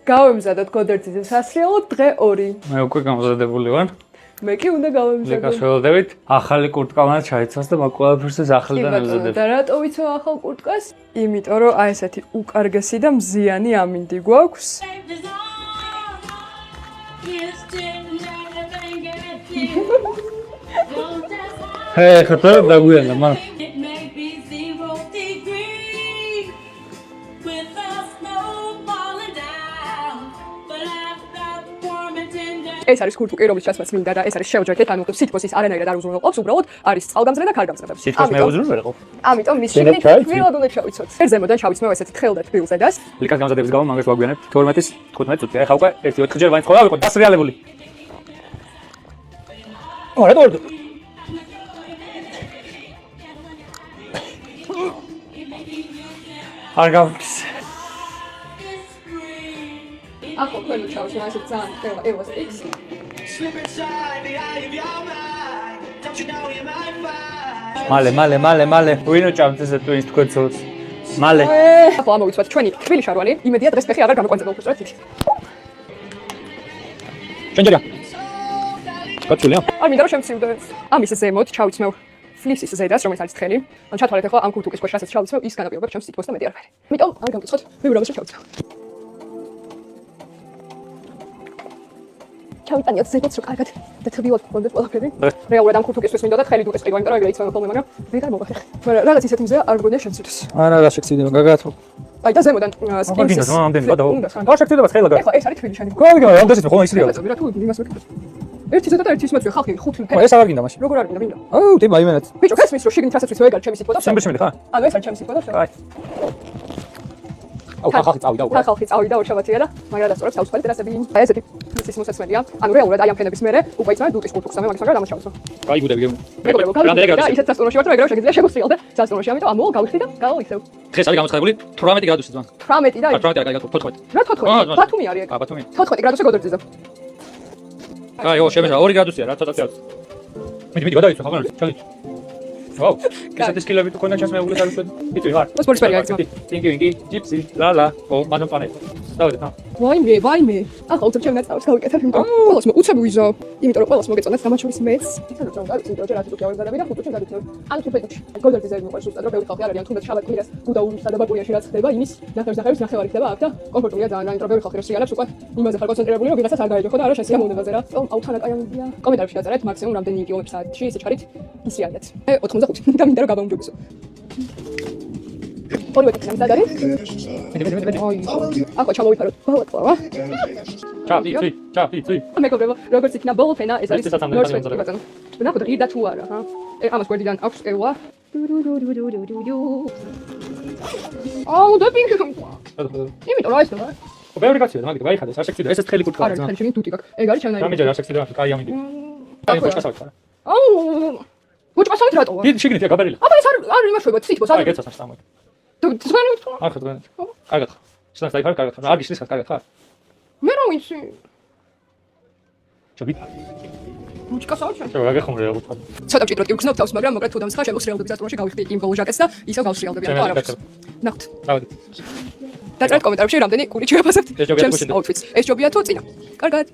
გავემზადოთ გოდერძის სასრიალო დღე 2. მე უკვე გამზადებული ვარ. მე კი უნდა გავემზადო. ლეკას ველოდებით. ახალი კურტკანა ჩაიცვას და მაგ ყველაფერს ახლიდან ემზადებ. და რატო ვიცო ახალ კურტკას? იმიტომ რომ აი ესეთი უკარგესი და მზიანი ამინდი გვაქვს. ხა დაგვიანდა მან. ეს არის ქურთუკი, რომელიც ჩასმაც მინდა და ეს არის შეუჯერდეთ, ანუ სითბოს ის არანაირად არ უზრუნველყოფს, უბრალოდ არის წყალგამძლე და ქარგამძლე. სითბოს მე უზრუნველყოფ. ამიტომ მის შიგნით მილად უნდა ჩავიცოთ. ერთ ზემოდან ჩავიცმევ ესეთი თხელ და თბილ ზედას. ლიკას გამზადების გამო მაგას ვაგვიანებ 12-ის 15 წუთი. ეხა უკვე 1-4 ჯერ ვაინც ხოლმე ვიყო დასრიალებული. რა დორდ? არ გავიქს. ახლა ქვემოთ ჩავშვა ასე ძალიან ყველა ევას X. მალე. ვინ უჭამთ ესე twins თქვენ ცოლს? მალე. ახლა ამოვიცვათ ჩვენი თბილი შარვალი. იმედია დღეს ფეხი აღარ გამოკვანძება უბრალოდ იქ. ჩენჯერია. კაცულია. არ მინდა რომ შემცივდეს. ამის ზემოთ ჩავიცმევ ფლისის ზედას, რომელიც არის თხელი. ან ჩათვალეთ ახლა ამ ქურთუკის ქვეშ რასაც ჩავიცმევ, ის განაპირობებს ჩემს სითბოს და მეტი არ ვარ. იმიტომ არ გამიწყოთ, მე ვიბრალოს ჩავიცმევ. ჩავიტანიოთ ზედაც რომ კარგად და თბილად გქონდეს ყველაფერი. რეალურად ამ ქურთუკისთვის მინდოდა თხელი დუყეს ყიდვა, იმიტომ რომ ეგრე იცავენ ხოლმე, მაგრამ ვეღარ მოგახერხე. მაგრამ რაღაც ისეთი მზეა არ გონია შემცირდეს. არა, რა შეგციდება, გაგათო. აი და ზემოდან სპინსის. რა შეგციდება ცხელა. ეხლა ეს არის თბილი შენი. გავიგე, ამ დასით ხოლმე ისრიალა. რა თუ იმას ვეკითხე. ერთი ზედა და ერთი ისმაცვე ხალხი 5 ფერი. ეს აღარ გინდა მაშინ. როგორ არ გინდა მინდა? აუ, ტიპა იმენად. ბიჭო, ხეს მის რომ შიგნით რასაც ვიცი ეგარ ჩემი სიტყვა და შემბეშმედი ხა? ანუ ეს არის ჩემი სიტყვა და აი. აუ, ხალხი წავიდა უკვე. ხალხი წავიდა ორშაბათია და მაგრამ დასწორებს აუცილებელი ტერასები. აი ესეთი მიწის მოსაცმელია. ანუ რეალურად აი ამ ფენების მერე უკვე იცავენ დუტის კურთუკს, ამე მაგის მაგრამ ამოჩავსო. აი, გუდები. და ისეთ სასტუმროში ვარ, რომ ეგრევე შეგიძლია შემოსწრიალ და სასტუმროში ამიტომ ამოვალ გავიხდი და გავიქცევ. დღეს არის გამოცხადებული 18 გრადუსი ძმან. 18 და 18 არ გაიგო 14. რა 14? ბათუმი არის ეგ. აა, ბათუმი. 14 გრადუსი გოდერძიზა. აი, შემეჟა 2 გრადუსია, რა ცოტა წელს. მიდი გადავიცვა ხაგან. ჩაგი. ვაუ, ესეთის კილოები თუ ქონდა ჩემს მეუღლეს არ ვუშვედი. იცი ვარ. სპორტის პერი არის. ტინგი, ჯიპსი, ლა. ო, მაგრამ პანე. დავიდეთ, ხა. ვაიმე. ახლა უცებ ჩემ ნაწავს გავიკეთებ, იმიტომ ყველას უცებ ვიზო. იმიტომ რომ ყველას მოგეწონათ გამაჩვრის მეც. იცით რომ გავიცი, იმიტომ რომ ჯერ 10 წუთი ავიღარები და 5 წუთი გადავიცნობ. ანუ თუფეთში. გოდერძიზა მიყვარს უბრალოდ რომ ბევრი ხალხი არ არიან, თუნდაც შაბათ კვირას გუდაურსა და ბაკურიაში რაც ხდება, იმის ნახევრის ნახევარი ხდება აქ და კომფორტულია ძალიან, იმიტომ რომ ბევრი ხალხი რესიალებს უკვე იმაზე ხარ კონცენტრირებული, რომ ვიღაცას არ გაეჯახო და არა შესია მონებაზე რა. აუ თანაკაიანია. კომენტარებში დაწერეთ მაქსიმუმ რამდენი კილომეტრ საათში სიჩქარით ისრიალეთ. 85 და მინდა რომ გავაუმჯობესო. ორივე ტიპის მზად არის. ახლა ჩამოვიფაროთ ბალაკლავა. ჩაფიცი. მეგობრებო, როგორც იქნა ბოლფენა, ეს არის ბატონო. ნახოთ ღირდა თუ არა, ხა? ამას გვერდიდან აქვს ყევა. აუ, დაბინგი. იმიტომ რომ ეს რა? ბევრი კაცია, მაგით გაიხადეს, არ შეგციდე, ესეც ხელი კურთკაა. არა, ხელი შეგინ დუტი გაქვს. ეგ არის ჩემნაირი. გამიჯერა, არ შეგციდე, კაი ამინდი. აი, ბოჭკასავით ხარ. აუ, ბოჭკასავით რატოა? დიდი შიგნით გაბერილი. აბა ეს არ იმაშვება სითბოს არ. აი, გეცას არ სამოი. ძვენი ვთქვა. ახლა ძვენი. კარგად ხარ. შენ დაიხარ, კარგად ხარ. არ გიშლის ხარ, კარგად ხარ. მე რა ვიცი? ჩაბი. ბოჭკასავით შენ. რა გეხმრე რა ვთქვა. ცოტა მჭიდროდ გიქნობ თავს, მაგრამ მოკრად თუ დამსხა შემოსრიალდები სასტუმროში გავიხდი იმ ბოლო ჟაკეტს და ისევ გავსრიალდები ან არა. ნახოთ. დავიდეთ. დაწერთ კომენტარებში რამდენი კული შევაფასებთ ჩემს აუთფიტს. ეს ჯობია თუ წინა? კარგად.